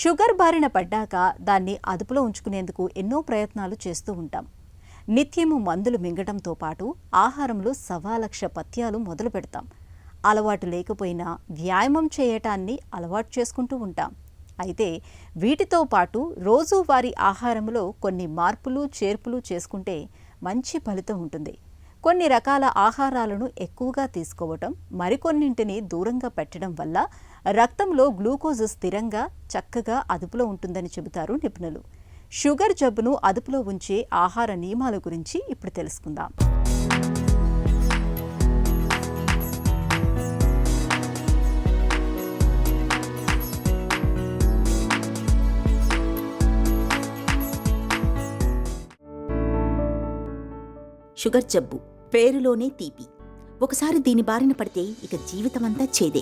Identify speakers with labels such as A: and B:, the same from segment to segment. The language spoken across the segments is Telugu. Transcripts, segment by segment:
A: షుగర్ బారిన పడ్డాక దాన్ని అదుపులో ఉంచుకునేందుకు ఎన్నో ప్రయత్నాలు చేస్తూ ఉంటాం. నిత్యము మందులు మింగటంతో పాటు ఆహారంలో సవాలక్ష పథ్యాలు మొదలు పెడతాం. అలవాటు లేకపోయినా వ్యాయామం చేయటాన్ని అలవాటు చేసుకుంటూ ఉంటాం. అయితే వీటితో పాటు రోజువారీ ఆహారంలో కొన్ని మార్పులు చేర్పులు చేసుకుంటే మంచి ఫలితం ఉంటుంది. కొన్ని రకాల ఆహారాలను ఎక్కువగా తీసుకోవటం, మరికొన్నింటిని దూరంగా పెట్టడం వల్ల రక్తంలో గ్లూకోజ్ స్థిరంగా చక్కగా అదుపులో ఉంటుందని చెబుతారు నిపుణులు. షుగర్ జబ్బును అదుపులో ఉంచే ఆహార నియమాల గురించి ఇప్పుడు తెలుసుకుందాం.
B: షుగర్ జబ్బు పేరులోనే తీపి. ఒకసారి దీని బారిన పడితే ఇక జీవితమంతా చేదే.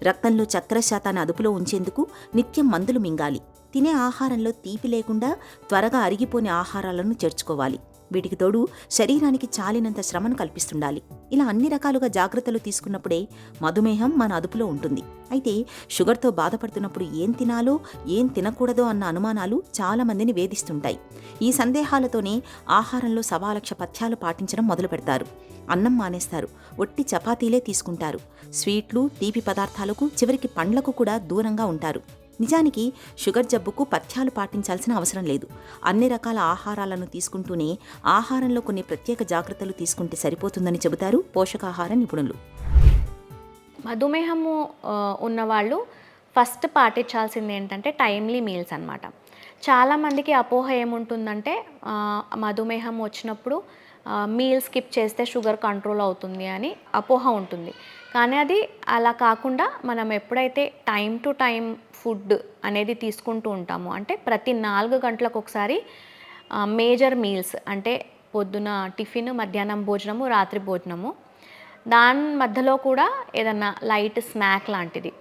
B: రక్తంలో చక్కెర శాతాన్ని అదుపులో ఉంచేందుకు నిత్యం మందులు మింగాలి. తినే ఆహారంలో తీపి లేకుండా త్వరగా అరిగిపోని ఆహారాలను చేర్చుకోవాలి. వీటికి తోడు శరీరానికి చాలినంత శ్రమను కల్పిస్తుండాలి. ఇలా అన్ని రకాలుగా జాగ్రత్తలు తీసుకున్నప్పుడే మధుమేహం మన అదుపులో ఉంటుంది. అయితే షుగర్తో బాధపడుతున్నప్పుడు ఏం తినాలో ఏం తినకూడదో అన్న అనుమానాలు చాలా మందిని వేధిస్తుంటాయి. ఈ సందేహాలతోనే ఆహారంలో సవాలక్ష పథ్యాలు పాటించడం మొదలు పెడతారు. అన్నం మానేస్తారు, ఒట్టి చపాతీలే తీసుకుంటారు. స్వీట్లు, తీపి పదార్థాలకు, చివరికి పండ్లకు కూడా దూరంగా ఉంటారు. నిజానికి షుగర్ జబ్బుకు పథ్యాలు పాటించాల్సిన అవసరం లేదు. అన్ని రకాల ఆహారాలను తీసుకుంటూనే ఆహారంలో కొన్ని ప్రత్యేక జాగ్రత్తలు తీసుకుంటే సరిపోతుందని చెబుతారు పోషకాహార నిపుణులు.
C: మధుమేహము ఉన్నవాళ్ళు ఫస్ట్ పాటించాల్సింది ఏంటంటే టైమ్లీ మీల్స్ అన్నమాట. చాలామందికి అపోహ ఏముంటుందంటే మధుమేహం వచ్చినప్పుడు మీల్ స్కిప్ చేస్తే షుగర్ కంట్రోల్ అవుతుంది అని అపోహ ఉంటుంది. కానీ అది అలా కాకుండా మనం ఎప్పుడైతే టైం టు టైం ఫుడ్ అనేది తీసుకుంటూ ఉంటామో, అంటే ప్రతి 4 గంటలకు ఒకసారి మేజర్ మీల్స్, అంటే పొద్దున టిఫిన్, మధ్యాహ్నం భోజనము, రాత్రి భోజనము, దాని మధ్యలో కూడా ఏదన్నా లైట్ స్నాక్ లాంటిది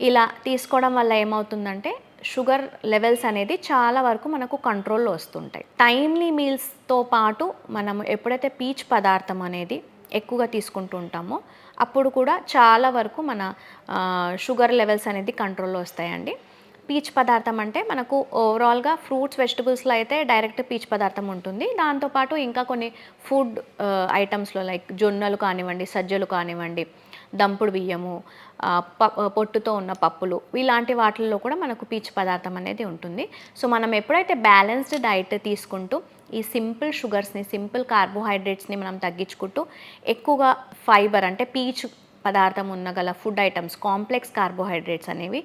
C: ఇలా తీసుకోవడం వల్ల ఏమవుతుందంటే షుగర్ లెవెల్స్ అనేది చాలా వరకు మనకు కంట్రోల్లో వస్తుంటాయి. టైమ్లీ మీల్స్తో పాటు మనం ఎప్పుడైతే పీచు పదార్థం అనేది ఎక్కువగా తీసుకుంటూ ఉంటామో అప్పుడు కూడా చాలా వరకు మన షుగర్ లెవెల్స్ అనేది కంట్రోల్లో వస్తాయండి. పీచు పదార్థం అంటే మనకు ఓవరాల్గా ఫ్రూట్స్, వెజిటబుల్స్లో అయితే డైరెక్ట్ పీచు పదార్థం ఉంటుంది. దాంతోపాటు ఇంకా కొన్ని ఫుడ్ ఐటమ్స్లో లైక్ జొన్నలు కానివ్వండి, సజ్జలు కానివ్వండి, దంపుడు బియ్యము, పొట్టుతో ఉన్న పప్పులు, ఇలాంటి వాటిల్లో కూడా మనకు పీచు పదార్థం అనేది ఉంటుంది. సో మనం ఎప్పుడైతే బ్యాలెన్స్డ్ డైట్ తీసుకుంటూ ఈ సింపుల్ షుగర్స్ని, సింపుల్ కార్బోహైడ్రేట్స్ని మనం తగ్గించుకుంటూ ఎక్కువగా ఫైబర్ అంటే పీచు పదార్థం ఉన్నగల ఫుడ్ ఐటమ్స్, కాంప్లెక్స్ కార్బోహైడ్రేట్స్ అనేవి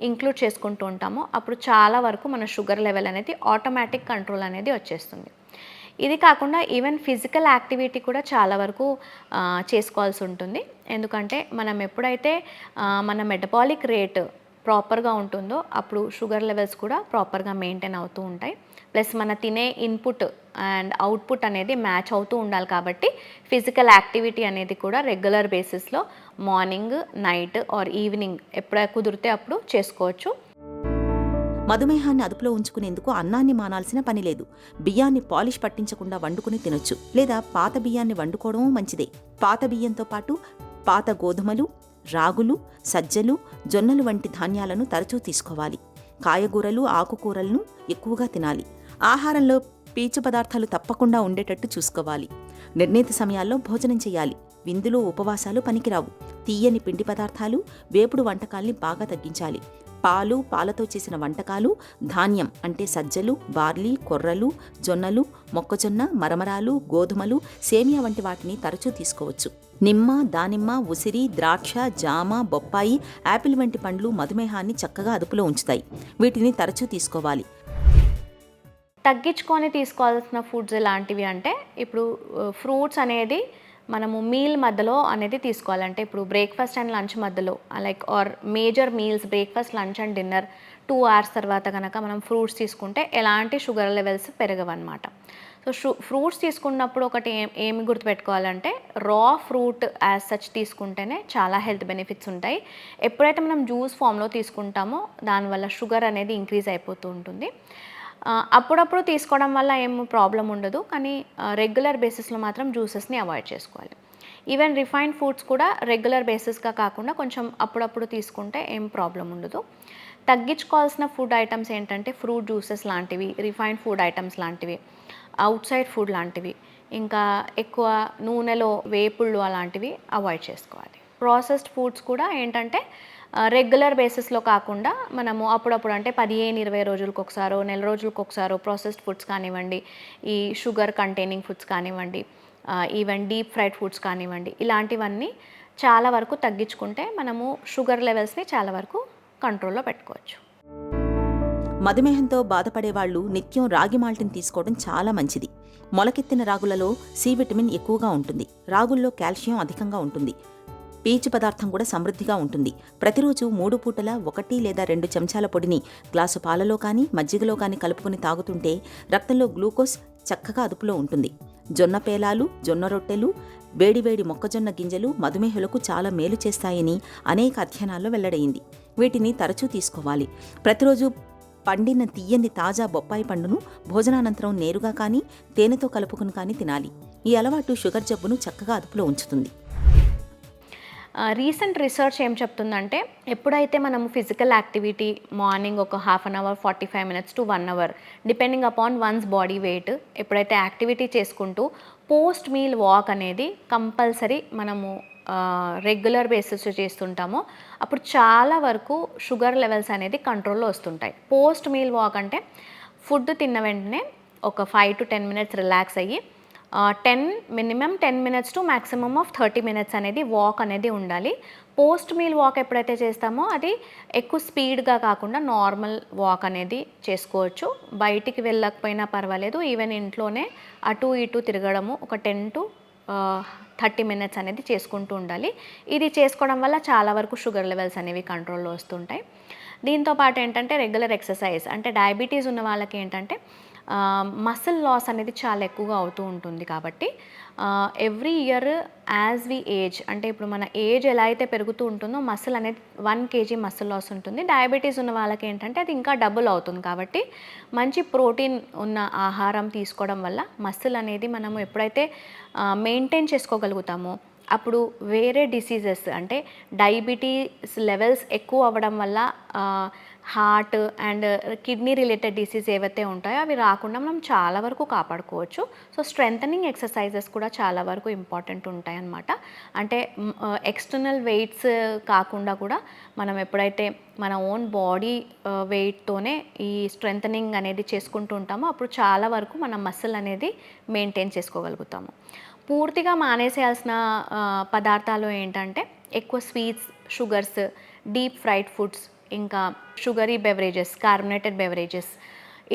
C: ఇంక్లూడ్ చేసుకుంటూ ఉంటామో అప్పుడు చాలా వరకు మన షుగర్ లెవెల్ అనేది ఆటోమేటిక్ కంట్రోల్ అనేది వచ్చేస్తుంది. ఇది కాకుండా ఈవెన్ ఫిజికల్ యాక్టివిటీ కూడా చాలా వరకు చేసుకోవాల్సి ఉంటుంది. ఎందుకంటే మనం ఎప్పుడైతే మన మెటబాలిక్ రేట్ ప్రాపర్గా ఉంటుందో అప్పుడు షుగర్ లెవెల్స్ కూడా ప్రాపర్గా మెయింటైన్ అవుతూ ఉంటాయి. ప్లస్ మన తినే ఇన్పుట్ అండ్ అవుట్పుట్ అనేది మ్యాచ్ అవుతూ ఉండాలి. కాబట్టి ఫిజికల్ యాక్టివిటీ అనేది కూడా రెగ్యులర్ బేసిస్లో మార్నింగ్, నైట్ ఆర్ ఈవినింగ్ ఎప్పుడు కుదిరితే అప్పుడు చేసుకోవచ్చు.
B: మధుమేహాన్ని అదుపులో ఉంచుకునేందుకు అన్నాన్ని మానాల్సిన పని లేదు. బియ్యాన్ని పాలిష్ పట్టించకుండా వండుకుని తినొచ్చు, లేదా పాత బియ్యాన్ని వండుకోవడమూ మంచిదే. పాత బియ్యంతో పాటు పాత గోధుమలు, రాగులు, సజ్జలు, జొన్నలు వంటి ధాన్యాలను తరచూ తీసుకోవాలి. కాయగూరలు, ఆకుకూరలను ఎక్కువగా తినాలి. ఆహారంలో పీచు పదార్థాలు తప్పకుండా ఉండేటట్టు చూసుకోవాలి. నిర్ణీత సమయాల్లో భోజనం చేయాలి. విందులు, ఉపవాసాలు పనికిరావు. తీయని పిండి పదార్థాలు, వేపుడు వంటకాల్ని బాగా తగ్గించాలి. పాలు, పాలతో చేసిన వంటకాలు, ధాన్యం అంటే సజ్జలు, బార్లీ, కొర్రలు, జొన్నలు, మొక్కజొన్న, మరమరాలు, గోధుమలు, సేమియా వంటి వాటిని తరచూ తీసుకోవచ్చు. నిమ్మ, దానిమ్మ, ఉసిరి, ద్రాక్ష, జామ, బొప్పాయి, యాపిల్ వంటి పండ్లు మధుమేహాన్ని చక్కగా అదుపులో ఉంచుతాయి. వీటిని తరచూ తీసుకోవాలి.
C: తగ్గించుకొని తీసుకోవాల్సిన ఫుడ్స్ ఎలాంటివి అంటే ఇప్పుడు ఫ్రూట్స్ అనేది మనము మీల్ మధ్యలో అనేది తీసుకోవాలంటే ఇప్పుడు బ్రేక్ఫాస్ట్ అండ్ లంచ్ మధ్యలో like or major meals breakfast, lunch and dinner 2 hours తర్వాత కనుక మనం ఫ్రూట్స్ తీసుకుంటే ఎలాంటి షుగర్ లెవెల్స్ పెరగవన్నమాట. సో ఫ్రూట్స్ తీసుకున్నప్పుడు ఒకటి ఏమి గుర్తుపెట్టుకోవాలంటే రా ఫ్రూట్ యాజ్ సచ్ తీసుకుంటేనే చాలా హెల్త్ బెనిఫిట్స్ ఉంటాయి. ఎప్పుడైతే మనం జ్యూస్ ఫామ్లో తీసుకుంటామో దానివల్ల షుగర్ అనేది ఇంక్రీజ్ అయిపోతూ ఉంటుంది. అప్పుడప్పుడు తీసుకోవడం వల్ల ఏం ప్రాబ్లం ఉండదు, కానీ రెగ్యులర్ బేసిస్లో మాత్రం జ్యూసెస్ని అవాయిడ్ చేసుకోవాలి. ఈవెన్ రిఫైన్డ్ ఫుడ్స్ కూడా రెగ్యులర్ బేసిస్గా కాకుండా కొంచెం అప్పుడప్పుడు తీసుకుంటే ఏం ప్రాబ్లం ఉండదు. తగ్గించుకోవాల్సిన ఫుడ్ ఐటమ్స్ ఏంటంటే ఫ్రూట్ జ్యూసెస్ లాంటివి, రిఫైన్డ్ ఫుడ్ ఐటమ్స్ లాంటివి, అవుట్ సైడ్ ఫుడ్ లాంటివి, ఇంకా ఎక్కువ నూనెలో వేపుళ్ళు అలాంటివి అవాయిడ్ చేసుకోవాలి. ప్రాసెస్డ్ ఫుడ్స్ కూడా ఏంటంటే రెగ్యులర్ బేసిస్లో కాకుండా మనము అప్పుడప్పుడు అంటే 15-20 రోజులకు ఒకసారో, నెల రోజులకు ఒకసారో ప్రాసెస్డ్ ఫుడ్స్ కానివ్వండి, ఈ షుగర్ కంటైనింగ్ ఫుడ్స్ కానివ్వండి, ఈవెన్ డీప్ ఫ్రైడ్ ఫుడ్స్ కానివ్వండి, ఇలాంటివన్నీ చాలా వరకు తగ్గించుకుంటే మనము షుగర్ లెవెల్స్ని చాలా వరకు కంట్రోల్లో పెట్టుకోవచ్చు.
B: మధుమేహంతో బాధపడేవాళ్లు నిత్యం రాగి మాల్ట్ని తీసుకోవడం చాలా మంచిది. మొలకెత్తిన రాగులలో సి విటమిన్ ఎక్కువగా ఉంటుంది. రాగుల్లో కాల్షియం అధికంగా ఉంటుంది. పీచు పదార్థం కూడా సమృద్ధిగా ఉంటుంది. ప్రతిరోజు 3 పూటల 1 లేదా 2 చెంచాల పొడిని గ్లాసు పాలలో కానీ మజ్జిగలో కానీ కలుపుకొని తాగుతుంటే రక్తంలో గ్లూకోజ్ చక్కగా అదుపులో ఉంటుంది. జొన్న పేలాలు, జొన్న రొట్టెలు, వేడివేడి మొక్కజొన్న గింజలు మధుమేహులకు చాలా మేలు చేస్తాయని అనేక అధ్యయనాల్లో వెల్లడైంది. వీటిని తరచూ తీసుకోవాలి. ప్రతిరోజు పండిన తీయని తాజా బొప్పాయి పండును భోజనానంతరం నేరుగా కానీ తేనెతో కలుపుకుని కానీ తినాలి. ఈ అలవాటు షుగర్ జబ్బును చక్కగా అదుపులో ఉంచుతుంది.
C: రీసెంట్ రీసెర్చ్ ఏం చెప్తుందంటే, ఎప్పుడైతే మనము ఫిజికల్ యాక్టివిటీ మార్నింగ్ ఒక half an hour, 45 minutes to 1 hour depending upon one's body weight ఎప్పుడైతే యాక్టివిటీ చేసుకుంటూ పోస్ట్ మీల్ వాక్ అనేది కంపల్సరీ మనము రెగ్యులర్ బేసిస్ చేస్తుంటామో అప్పుడు చాలా వరకు షుగర్ లెవెల్స్ అనేది కంట్రోల్లో వస్తుంటాయి. పోస్ట్ మీల్ వాక్ అంటే ఫుడ్ తిన్న వెంటనే ఒక 5 to 10 minutes రిలాక్స్ అయ్యి minimum 10 minutes to maximum of 30 minutes అనేది వాక్ అనేది ఉండాలి. పోస్ట్ మీల్ వాక్ ఎప్పుడైతే చేస్తామో అది ఎక్కువ స్పీడ్గా కాకుండా నార్మల్ వాక్ అనేది చేసుకోవచ్చు. బయటికి వెళ్ళకపోయినా పర్వాలేదు, ఈవెన్ ఇంట్లోనే అటు ఇటు తిరగడము ఒక 10 to 30 minutes అనేది చేసుకుంటూ ఉండాలి. ఇది చేసుకోవడం వల్ల చాలా వరకు షుగర్ లెవెల్స్ అనేవి కంట్రోల్లో వస్తుంటాయి. దీంతో పాటు ఏంటంటే రెగ్యులర్ ఎక్సర్సైజ్, అంటే డయాబెటీస్ ఉన్న వాళ్ళకి ఏంటంటే మసిల్ లాస్ అనేది చాలా ఎక్కువగా అవుతూ ఉంటుంది. కాబట్టి every year as we age, అంటే ఇప్పుడు మన ఏజ్ ఎలా అయితే పెరుగుతూ ఉంటుందో మసిల్ అనేది 1 kg మసిల్ లాస్ ఉంటుంది. డయాబెటీస్ ఉన్న వాళ్ళకి ఏంటంటే అది ఇంకా డబుల్ అవుతుంది. కాబట్టి మంచి ప్రోటీన్ ఉన్న ఆహారం తీసుకోవడం వల్ల మసిల్ అనేది మనము ఎప్పుడైతే మెయింటైన్ చేసుకోగలుగుతామో అప్పుడు వేరే డిసీజెస్ అంటే డయాబెటీస్ లెవెల్స్ ఎక్కువ అవ్వడం వల్ల heart and kidney related disease ఏవైతే ఉంటాయో అవి రాకుండా మనం చాలా వరకు కాపాడుకోవచ్చు. సో స్ట్రెంథనింగ్ ఎక్సర్సైజెస్ కూడా చాలా వరకు ఇంపార్టెంట్ ఉంటాయి అన్నమాట. అంటే ఎక్స్టర్నల్ వెయిట్స్ కాకుండా కూడా మనం ఎప్పుడైతే మన ఓన్ బాడీ వెయిట్తోనే ఈ స్ట్రెంథనింగ్ అనేది చేసుకుంటూ ఉంటామో అప్పుడు చాలా వరకు మన మసిల్ అనేది మెయింటైన్ చేసుకోగలుగుతాము. పూర్తిగా మానేసేయాల్సిన పదార్థాలు ఏంటంటే ఎక్కువ sweets, sugars, deep fried foods, ఇంకా షుగరీ బెవరేజెస్, కార్బొనేటెడ్ బెవరేజెస్,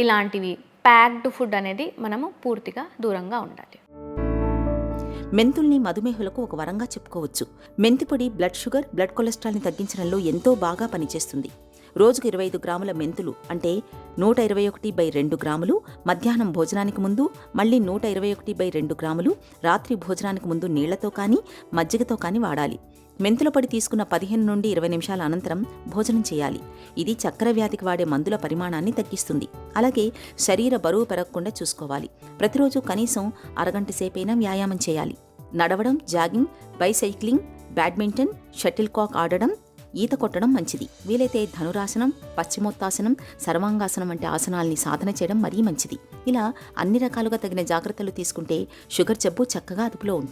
C: ఇలాంటివి ప్యాక్డ్ ఫుడ్ అనేది మనము పూర్తిగా దూరంగా ఉండాలి.
B: మెంతుల్ని మధుమేహులకు ఒక వరంగా చెప్పుకోవచ్చు. మెంతిపొడి బ్లడ్ షుగర్, బ్లడ్ కొలెస్ట్రాల్ని తగ్గించడంలో ఎంతో బాగా పనిచేస్తుంది. రోజుకు 25 గ్రాముల మెంతులు అంటే 121/2 గ్రాములు మధ్యాహ్నం భోజనానికి ముందు, మళ్ళీ 121/2 గ్రాములు రాత్రి భోజనానికి ముందు నీళ్లతో కానీ మజ్జిగతో కానీ వాడాలి. మెంతుల పొడి తీసుకున్న 15 నుండి 20 నిమిషాల అనంతరం భోజనం చేయాలి. ఇది చక్కెర వ్యాధికి వాడే మందుల పరిమాణాన్ని తగ్గిస్తుంది. అలాగే శరీర బరువు పెరగకుండా చూసుకోవాలి. ప్రతిరోజు కనీసం అరగంట సేపైనా వ్యాయామం చేయాలి. నడవడం, జాగింగ్, బైసైక్లింగ్, బ్యాడ్మింటన్, షటిల్ కాక్ ఆడడం, ఈత కొట్టడం మంచిది. వీలైతే ధనురాసనం, పశ్చిమోత్తాసనం, సర్వాంగాసనం వంటి ఆసనాల్ని సాధన చేయడం మరీ మంచిది. ఇలా అన్ని రకాలుగా తగిన జాగ్రత్తలు తీసుకుంటే షుగర్ జబ్బు చక్కగా అదుపులో ఉంటుంది.